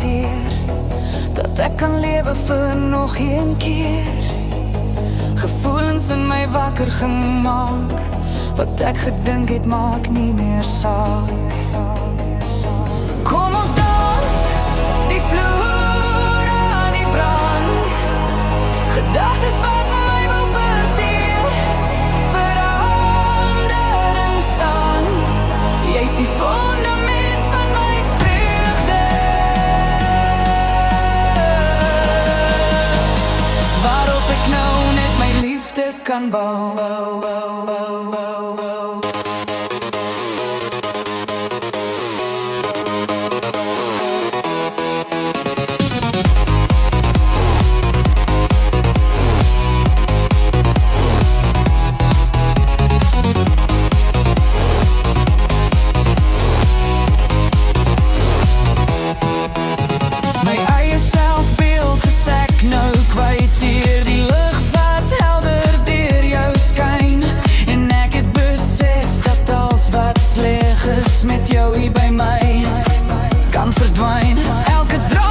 seer, dat ek kan lewe vir nog een keer. Gevoelens in my wakker gemaak, wat ek gedink het maak nie meer saak. Kom ons dans, die vloer aan die brand, gedagtes wat my wil verteer, verander in sand. Jy's die fundament van my vreugde, waarop ek nou net my liefde kan bou. Met jou hier by my kan verdwyn. Elke droom